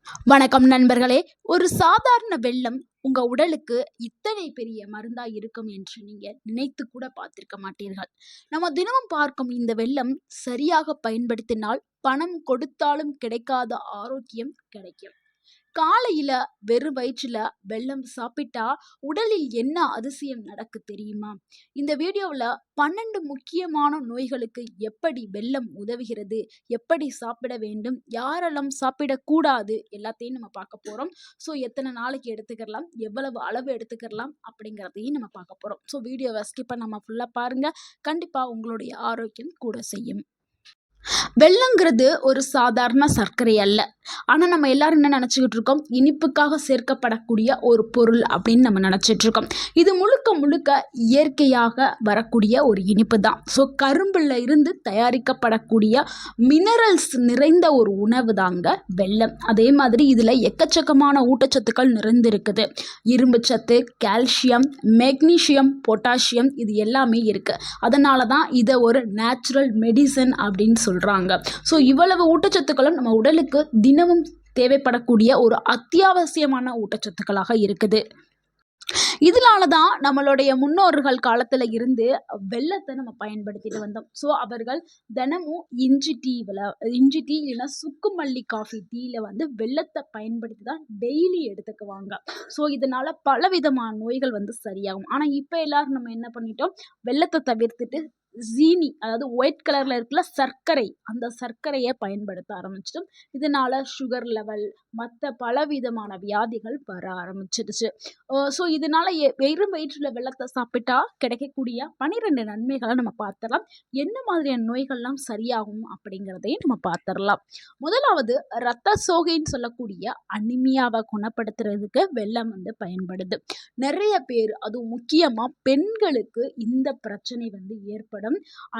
வணக்கம் நண்பர்களே. ஒரு சாதாரண வெள்ளம் உங்க உடலுக்கு இத்தனை பெரிய மருந்தா இருக்கும் என்று நீங்க நினைத்து கூட பார்த்திருக்க மாட்டீர்கள். நம்ம தினமும் பார்க்கும் இந்த வெள்ளம் சரியாக பயன்படுத்தினால் பணம் கொடுத்தாலும் கிடைக்காத ஆரோக்கியம் கிடைக்கும். காலையில வெறும் வயிற்றுல வெல்லம் சாப்பிட்டா உடலில் என்ன அதிசயம் நடக்கு தெரியுமா? இந்த வீடியோவில் 12 முக்கியமான நோய்களுக்கு எப்படி வெல்லம் உதவுகிறது, எப்படி சாப்பிட வேண்டும், யாரெல்லாம் சாப்பிடக்கூடாது எல்லாத்தையும் நம்ம பார்க்க போறோம். ஸோ எத்தனை நாளைக்கு எடுத்துக்கலாம், எவ்வளவு அளவு எடுத்துக்கலாம் அப்படிங்கிறதையும் நம்ம பார்க்க போறோம். ஸோ வீடியோவை ஸ்கிப் பண்ணாம ஃபுல்லா பாருங்க. கண்டிப்பா உங்களுடைய ஆரோக்கியம் கூட செய்யும். வெல்லங்கிறது ஒரு சாதாரண சர்க்கரை அல்ல. ஆனால் நம்ம எல்லாரும் என்ன நினச்சிக்கிட்டு இருக்கோம், இனிப்புக்காக சேர்க்கப்படக்கூடிய ஒரு பொருள் அப்படின்னு நம்ம நினச்சிட்டு இருக்கோம். இது முழுக்க முழுக்க இயற்கையாக வரக்கூடிய ஒரு இனிப்பு தான். ஸோ கரும்பில் இருந்து தயாரிக்கப்படக்கூடிய மினரல்ஸ் நிறைந்த ஒரு உணவு தாங்க வெல்லம். அதே மாதிரி இதில் எக்கச்சக்கமான ஊட்டச்சத்துக்கள் நிறைந்திருக்குது. இரும்பு சத்து, கால்சியம், மெக்னீசியம், பொட்டாசியம் இது எல்லாமே இருக்குது. அதனால தான் இதை ஒரு நேச்சுரல் மெடிசன் அப்படின்னு சொல்கிறாங்க. ஸோ இவ்வளவு ஊட்டச்சத்துக்களும் நம்ம உடலுக்கு தினமும் தேவைப்படக்கூடிய ஒரு அத்தியாவசியமான ஊட்டச்சத்துக்களாக இருக்குது. இதனால தான் நம்மளுடைய முன்னோர்கள் காலத்தில் இருந்து வெல்லத்தை நம்ம பயன்படுத்திட்டு வந்தோம். ஸோ அவர்கள் தினமும் இஞ்சி டீ இல்லைன்னா சுக்குமல்லி காஃபி டீயில் வந்து வெல்லத்தை பயன்படுத்தி தான் டெய்லி எடுத்துக்குவாங்க. ஸோ இதனால் பலவிதமான நோய்கள் வந்து சரியாகும். ஆனால் இப்போ எல்லாரும் நம்ம என்ன பண்ணிட்டோம், வெல்லத்தை தவிர்த்துட்டு ஜீனி, அதாவது ஒயிட் கலரில் இருக்கிற சர்க்கரை, அந்த சர்க்கரையை பயன்படுத்த ஆரம்பிச்சிட்டோம். இதனால் சுகர் லெவல், மற்ற பலவிதமான வியாதிகள் வர ஆரம்பிச்சிடுச்சு. ஸோ இதனால் வெறும் வயிற்றில் வெல்லத்தை சாப்பிட்டா கிடைக்கக்கூடிய 12 நன்மைகளை நம்ம பார்த்துடலாம். என்ன மாதிரியான நோய்கள்லாம் சரியாகும் அப்படிங்கிறதையும் நம்ம பார்த்துடலாம். முதலாவது, இரத்த சோகைன்னு சொல்லக்கூடிய அனிமியாவை குணப்படுத்துறதுக்கு வெல்லம் வந்து பயன்படுது. நிறைய பேர், அதுவும் முக்கியமாக பெண்களுக்கு இந்த பிரச்சனை வந்து ஏற்படும்,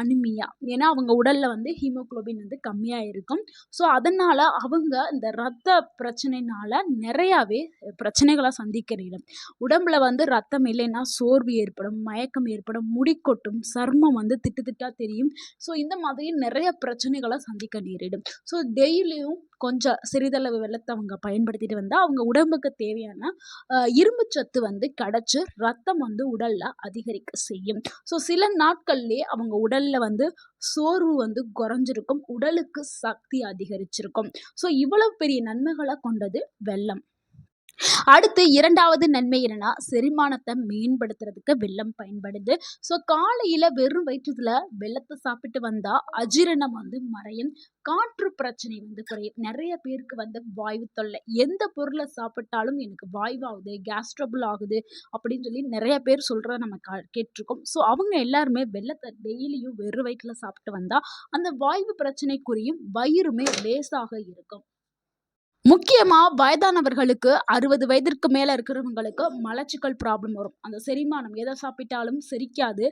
அனிமியா. ஏன்னா அவங்க உடல்ல வந்து ஹீமோகுளோபின் வந்து கம்மியா இருக்கும். ஸோ அதனால அவங்க இந்த ரத்த பிரச்சனைனால நிறையாவே பிரச்சனைகளை சந்திக்க நேரிடும். உடம்புல வந்து ரத்தம் இல்லைன்னா சோர்வு ஏற்படும், மயக்கம் ஏற்படும், முடி கொட்டும், சர்மம் வந்து திட்டா தெரியும். ஸோ இந்த மாதிரி நிறைய பிரச்சனைகளை சந்திக்க நேரிடும். ஸோ டெய்லியும் கொஞ்சம் சிறிதளவு வெல்லத்தை அவங்க பயன்படுத்திட்டு வந்தால் அவங்க உடம்புக்கு தேவையான இரும்பு சத்து வந்து கிடைச்சி ரத்தம் வந்து உடல்ல அதிகரிக்க செய்யும். ஸோ சில நாட்கள்லேயே அவங்க உடல்ல வந்து சோர்வு வந்து குறைஞ்சிருக்கும், உடலுக்கு சக்தி அதிகரிச்சிருக்கும். ஸோ இவ்வளவு பெரிய நன்மைகளை கொண்டது வெல்லம். அடுத்து இரண்டாவது நன்மை என்னன்னா, செரிமானத்தை மேம்படுத்துறதுக்கு வெல்லம் பயன்படுது. ஸோ காலையில் வெறும் வயிற்றுல வெல்லத்தை சாப்பிட்டு வந்தால் அஜீரணம் வந்து மறையும், காற்று பிரச்சனை வந்து குறையும். நிறைய பேருக்கு வந்து வாய்வு தொல்லை, எந்த பொருளை சாப்பிட்டாலும் எனக்கு வாய்வாகுது, கேஸ் ட்ரபிள் ஆகுது அப்படின்னு சொல்லி நிறைய பேர் சொல்கிறத நம்ம கேட்டிருக்கோம். ஸோ அவங்க எல்லாருமே வெல்லத்தை டெய்லியும் வெறும் வயிற்றுல சாப்பிட்டு வந்தால் அந்த வாய்வு பிரச்சனை குறையும், வயிறுமே லேசாக இருக்கும். முக்கியமாக வயதானவர்களுக்கு 60 வயதிற்கு மேலே இருக்கிறவங்களுக்கு மலச்சிக்கல் ப்ராப்ளம் வரும். அந்த செரிமானம் எதை சாப்பிட்டாலும் செரிக்காது.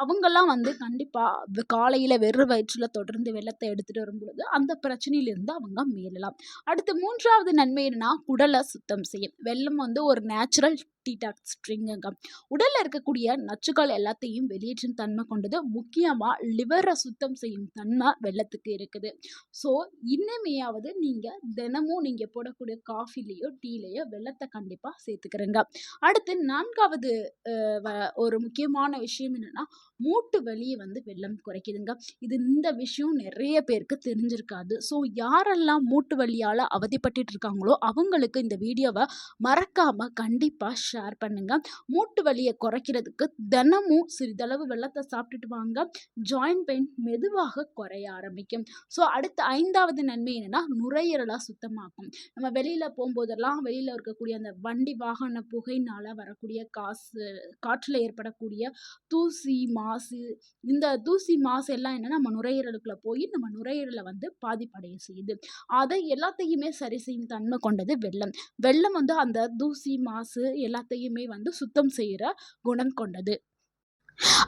அவங்கெல்லாம் வந்து கண்டிப்பாக காலையில் வெறும் வயிற்றில் தொடர்ந்து வெல்லத்தை எடுத்துகிட்டு வரும்பொழுது அந்த பிரச்சனையிலிருந்து அவங்க மீளலாம். அடுத்து மூன்றாவது நன்மை என்னன்னா, குடலை சுத்தம் செய்யும். வெல்லம் வந்து ஒரு நேச்சுரல் டீடாக்ஸ் ட்ரிங்குங்க. உடலில் இருக்கக்கூடிய நச்சுக்கள் எல்லாத்தையும் வெளியேற்றும் தன்மை கொண்டது. முக்கியமாக லிவரை சுத்தம் செய்யும் தன்மை வெல்லத்துக்கு இருக்குது. ஸோ இன்னுமையாவது நீங்கள் தினமும் நீங்கள் போடக்கூடிய காஃபிலேயோ டீலேயோ வெல்லத்தை கண்டிப்பாக சேர்த்துக்கிறேங்க. அடுத்து நான்காவது ஒரு முக்கியமான விஷயம் என்னென்னா, மூட்டு வலியை வந்து வெல்லம் குறைக்குதுங்க. இந்த விஷயம் நிறைய பேருக்கு தெரிஞ்சிருக்காது. ஸோ யாரெல்லாம் மூட்டு வலியால் அவதிப்பட்டு இருக்காங்களோ அவங்களுக்கு இந்த வீடியோவை மறக்காமல் கண்டிப்பாக ஷேர் பண்ணுங்க. மூட்டு வலியை குறைக்கிறதுக்கு தினமும் சிறிதளவு வெல்லத்தை சாப்பிட்டுட்டு வாங்க, ஜாயிண்ட் பெயின் மெதுவாக குறைய ஆரம்பிக்கும். ஸோ அடுத்த ஐந்தாவது நன்மை என்னன்னா, நுரையீரலை சுத்தமாக்கும். நம்ம வெளியில் போகும்போதெல்லாம் வெளியில் இருக்கக்கூடிய அந்த வண்டி வாகன புகையினால் வரக்கூடிய காற்றில் ஏற்படக்கூடிய தூசி மாசு, இந்த தூசி மாசு எல்லாம் என்னன்னா நம்ம நுரையீரலுக்குள்ள போய் நம்ம நுரையீரலை வந்து பாதிப்படைய செய்யுது. அதை எல்லாத்தையுமே சரி செய்யும் தன்மை கொண்டது வெல்லம். வெல்லம் வந்து அந்த தூசி மாசு எல்லாத்தையுமே வந்து சுத்தம் செய்கிற குணம் கொண்டது.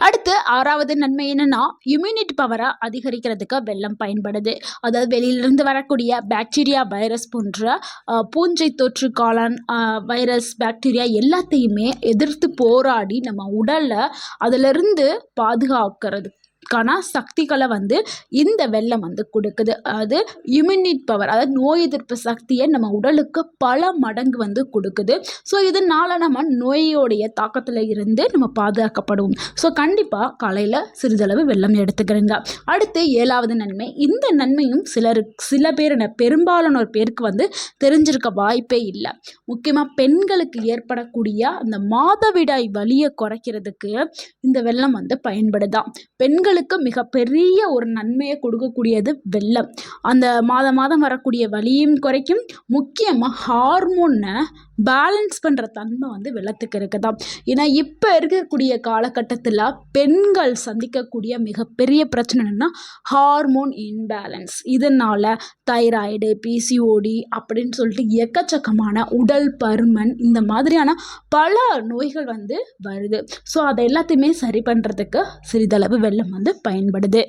அடுத்து ஆறாவது நன்மை என்னன்னா, இம்யூனிட்டி பவரை அதிகரிக்கிறதுக்கு வெல்லம் பயன்படுது. அதாவது வெளியிலிருந்து வரக்கூடிய பாக்டீரியா, வைரஸ் போன்ற பூஞ்சை தொற்று, காளான் வைரஸ், பாக்டீரியா எல்லாத்தையுமே எதிர்த்து போராடி நம்ம உடலை அதிலிருந்து பாதுகாக்கிறது சக்திகளை வந்து இந்த வெல்லம் வந்து கொடுக்குது. அது இம்யூனிட் பவர், அதாவது நோய் எதிர்ப்பு சக்தியை நம்ம உடலுக்கு பல மடங்கு வந்து கொடுக்குது. ஸோ இதனால் நம்ம நோயோடைய தாக்கத்தில் இருந்து நம்ம பாதுகாக்கப்படுவோம். ஸோ கண்டிப்பாக காலையில் சிறிதளவு வெல்லம் எடுத்துக்கிறேங்க. அடுத்து 7வது நன்மை. இந்த நன்மையும் சில பேர் பெரும்பாலானோர் பேருக்கு வந்து தெரிஞ்சிருக்க வாய்ப்பே இல்லை. முக்கியமாக பெண்களுக்கு ஏற்படக்கூடிய அந்த மாதவிடாய் வலியை குறைக்கிறதுக்கு இந்த வெல்லம் வந்து பயன்படுதான். பெண்களுக்கு மிகப்பெரிய ஒரு நன்மையை கொடுக்கக்கூடியது வெல்லம். அந்த மாதம் வரக்கூடிய வலியும் குறைக்கும். முக்கியமாக ஹார்மோனை பேலன்ஸ் பண்ணுற தன்மை வந்து வெள்ளத்துக்கு இருக்குதான். ஏன்னா இப்போ இருக்கக்கூடிய காலகட்டத்தில் பெண்கள் சந்திக்கக்கூடிய மிகப்பெரிய பிரச்சனை என்னென்னா ஹார்மோன் இன்பேலன்ஸ். இதனால் தைராய்டு, பிசிஓடி அப்படின்னு சொல்லிட்டு எக்கச்சக்கமான உடல் பருமன், இந்த மாதிரியான பல நோய்கள் வந்து வருது. ஸோ அதை எல்லாத்தையுமே சரி பண்ணுறதுக்கு சிறிதளவு வெல்லம் வந்து பயன்படுது.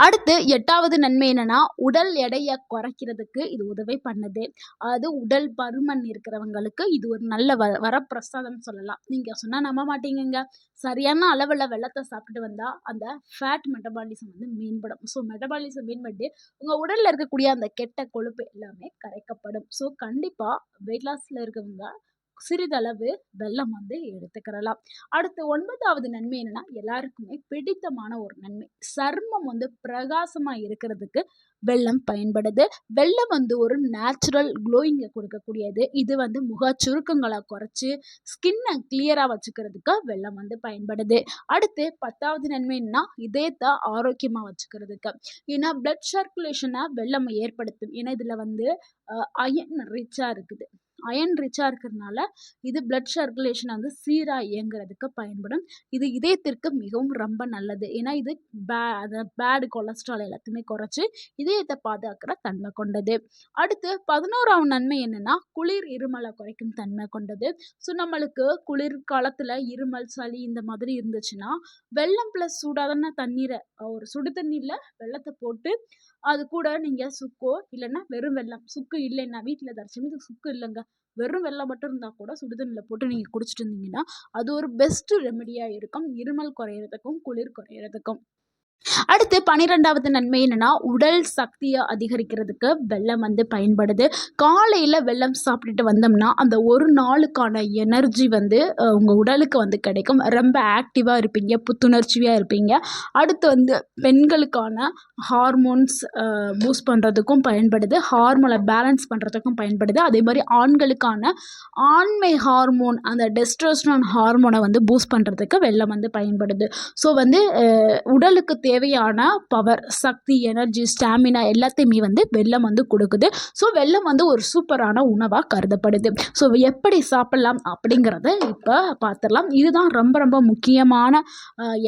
அடுத்து 8வது நன்மை என்னன்னா, உடல் எடையை குறைக்கிறதுக்கு இது உதவி பண்ணுது. அது உடல் பருமன் இருக்கிறவங்களுக்கு இது ஒரு நல்ல வரப்பிரசாதம் சொல்லலாம். நீங்கள் சொன்னால் நம்ப மாட்டீங்கங்க. சரியான அளவில் வெள்ளத்தை சாப்பிட்டு வந்தால் அந்த ஃபேட் மெட்டபாலிசம் வந்து மேம்படும். ஸோ மெட்டபாலிசம் மேம்பட்டு உங்கள் உடலில் இருக்கக்கூடிய அந்த கெட்ட கொழுப்பு எல்லாமே கரைக்கப்படும். ஸோ கண்டிப்பாக வெயிட் லாஸில் இருக்கவங்க சிறிதளவு வெல்லம் வந்து எடுத்துக்கிறலாம். அடுத்து 9வது நன்மை என்னன்னா, எல்லாருக்குமே பிடித்தமான ஒரு நன்மை. சர்மம் வந்து பிரகாசமாக இருக்கிறதுக்கு வெல்லம் பயன்படுது. வெல்லம் வந்து ஒரு நேச்சுரல் க்ளோயிங்கை கொடுக்கக்கூடியது. இது வந்து முக சுருக்கங்களை குறைச்சி ஸ்கின்னை கிளியராக வச்சுக்கிறதுக்கு வெல்லம் வந்து பயன்படுது. அடுத்து 10வது நன்மைன்னா, இதயத்தை ஆரோக்கியமாக வச்சுக்கிறதுக்கு. ஏன்னா பிளட் சர்க்குலேஷனை வெல்லம் ஏற்படுத்தும். ஏன்னா இதில் வந்து அயன் ரிச்சாக இருக்குது. அயன் ரிச்சாக இருக்கிறதுனால இது பிளட் சர்க்குலேஷனை வந்து சீராக இயங்குறதுக்கு பயன்படும். இது இதயத்திற்கு மிகவும் ரொம்ப நல்லது. ஏன்னா இது பேடு கொலஸ்ட்ரால் எல்லாத்தையுமே குறைச்சி இதயத்தை பாதுகாக்கிற தன்மை கொண்டது. அடுத்து 11வது நன்மை என்னன்னா, குளிர் இருமலை குறைக்கும் தன்மை கொண்டது. ஸோ நம்மளுக்கு குளிர் காலத்தில் இருமல், சளி இந்த மாதிரி இருந்துச்சுன்னா வெல்லம் ப்ளஸ் சூடான தண்ணீரை, ஒரு சுடு தண்ணீரில் வெல்லத்தை போட்டு அது கூட நீங்கள் சுக்கோ இல்லைன்னா வெறும் வெல்லம், சுக்கு இல்லைன்னா வீட்டில் தரிசனத்துக்கு சுக்கு இல்லைங்க, வெறும் வெல்லம் மட்டும் இருந்தால் கூட சுடுதண்ணில் போட்டு நீங்கள் குடிச்சிட்டு இருந்தீங்கன்னா அது ஒரு பெஸ்ட்டு ரெமெடியாக இருக்கும் இருமல் குறையிறதுக்கும் குளிர் குறையிறதுக்கும். அடுத்து 12வது நன்மை என்னன்னா, உடல் சக்தியை அதிகரிக்கிறதுக்கு வெல்லம் வந்து பயன்படுது. காலையில் வெல்லம் சாப்பிட்டுட்டு வந்தோம்னா அந்த ஒரு நாளுக்கான எனர்ஜி வந்து உங்கள் உடலுக்கு வந்து கிடைக்கும். ரொம்ப ஆக்டிவாக இருப்பீங்க, புத்துணர்ச்சியாக இருப்பீங்க. அடுத்து வந்து பெண்களுக்கான ஹார்மோன்ஸ் பூஸ்ட் பண்ணுறதுக்கும் பயன்படுது. ஹார்மோனை பேலன்ஸ் பண்ணுறதுக்கும் பயன்படுது. அதே மாதிரி ஆண்களுக்கான ஆண்மை ஹார்மோன், அந்த டெஸ்டோஸ்டெரான் ஹார்மோனை வந்து பூஸ்ட் பண்ணுறதுக்கு வெல்லம் வந்து பயன்படுது. ஸோ வந்து உடலுக்கு தேவையான பவர், சக்தி, எனர்ஜி, ஸ்டாமினா எல்லாத்தையுமே வந்து வெல்லம் வந்து கொடுக்குது. ஸோ வெல்லம் வந்து ஒரு சூப்பரான உணவாக கருதப்படுது. ஸோ எப்படி சாப்பிட்லாம் அப்படிங்கிறத இப்போ பார்த்துடலாம். இதுதான் ரொம்ப ரொம்ப முக்கியமான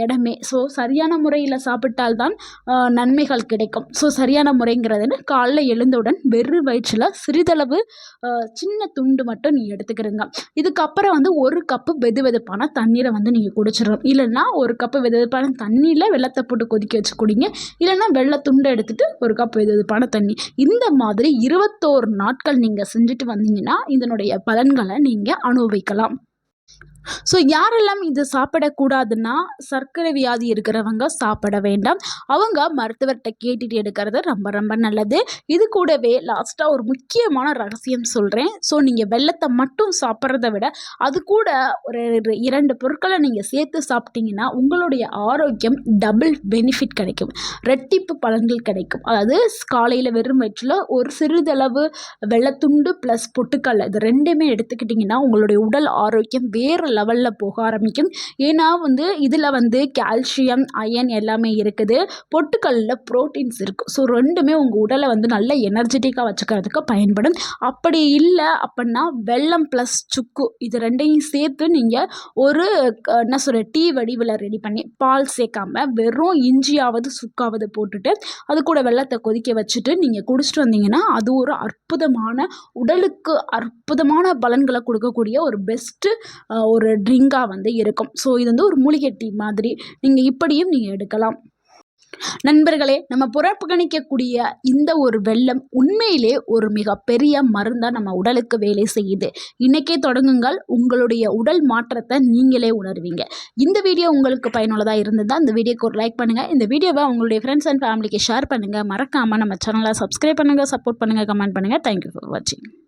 இடமே. ஸோ சரியான முறையில் சாப்பிட்டால்தான் நன்மைகள் கிடைக்கும். ஸோ சரியான முறைங்கிறது காலையில் எழுந்தவுடன் வெறும் வயிற்றில் சிறிதளவு சின்ன துண்டு மட்டும் நீங்கள் எடுத்துக்கிறீங்க. இதுக்கப்புறம் வந்து 1 கப்பு வெதுவெதுப்பான தண்ணீரை வந்து நீங்கள் குடிச்சிடணும். இல்லைன்னா 1 கப்பு வெதுவெதுப்பான தண்ணியில் வெல்லத்தை போட்டு கொதிக்க வச்சு குடிங்க. இல்லைன்னா வெள்ளை துண்டை எடுத்துகிட்டு 1 கப் வெதுவெதுப்பான தண்ணி. இந்த மாதிரி 21 நாட்கள் நீங்கள் செஞ்சுட்டு வந்தீங்கன்னா இதனுடைய பலன்களை நீங்கள் அனுபவிக்கலாம். ஸோ யாரெல்லாம் இது சாப்பிடக்கூடாதுன்னா, சர்க்கரை வியாதி இருக்கிறவங்க சாப்பிட வேண்டாம். அவங்க மருத்துவர்கிட்ட கேட்டுட்டு எடுக்கிறது ரொம்ப ரொம்ப நல்லது. இது கூடவே லாஸ்ட்டாக ஒரு முக்கியமான ரகசியம் சொல்கிறேன். ஸோ நீங்கள் வெல்லத்தை மட்டும் சாப்பிட்றத விட அது கூட ஒரு 2 பொருட்களை நீங்கள் சேர்த்து சாப்பிட்டீங்கன்னா உங்களுடைய ஆரோக்கியம் டபுள் பெனிஃபிட் கிடைக்கும், ரெட்டிப்பு பலன்கள் கிடைக்கும். அதாவது காலையில் வெறும் வயிற்றில் ஒரு சிறிதளவு வெள்ளத்துண்டு ப்ளஸ் பொட்டுக்கடலை, இது 2மே எடுத்துக்கிட்டிங்கன்னா உங்களுடைய உடல் ஆரோக்கியம் வேறு லெவலில் போக ஆரம்பிக்கும். ஏன்னா வந்து இதில் வந்து கால்சியம், அயன் எல்லாமே இருக்குது. பொட்டுக்கல்லில் ப்ரோட்டீன்ஸ் இருக்குது. ஸோ 2மே உங்கள் உடலை வந்து நல்ல எனர்ஜெட்டிக்காக வச்சுக்கிறதுக்கு பயன்படும். அப்படி இல்லை அப்படின்னா வெல்லம் ப்ளஸ் சுக்கு இது 2யும் சேர்த்து நீங்கள் ஒரு என்ன சொல்கிற டீ வடிவில் ரெடி பண்ணி பால் சேர்க்காம வெறும் இஞ்சியாவது சுக்காவது போட்டுட்டு அது கூட வெல்லத்தை கொதிக்க வச்சுட்டு நீங்கள் குடிச்சிட்டு வந்தீங்கன்னா அது ஒரு அற்புதமான, உடலுக்கு அற்புதமான பலன்களை கொடுக்கக்கூடிய ஒரு பெஸ்ட்டு ஒரு ட்ரிங்காக வந்து இருக்கும். ஸோ இது வந்து ஒரு மூலிகை டீ மாதிரி நீங்கள் இப்படியும் நீங்கள் எடுக்கலாம். நண்பர்களே, நம்ம புறக்கணிக்கக்கூடிய இந்த ஒரு வெல்லம் உண்மையிலே ஒரு மிகப்பெரிய மருந்தா நம்ம உடலுக்கு வேலை செய்யுது. இன்னைக்கே தொடங்குங்கள். உங்களுடைய உடல் மாற்றத்தை நீங்களே உணர்வீங்க. இந்த வீடியோ உங்களுக்கு பயனுள்ளதா இருந்ததா இந்த வீடியோக்கு ஒரு லைக் பண்ணுங்க. இந்த வீடியோவை உங்களுடைய ஃப்ரெண்ட்ஸ் அண்ட் ஃபேமிலிக்கு ஷேர் பண்ணுங்க. மறக்காம நம்ம சேனலை சப்ஸ்கிரைப் பண்ணுங்க, சப்போர்ட் பண்ணுங்க, கமெண்ட் பண்ணுங்க. தேங்க்யூ ஃபார் வாட்சிங்.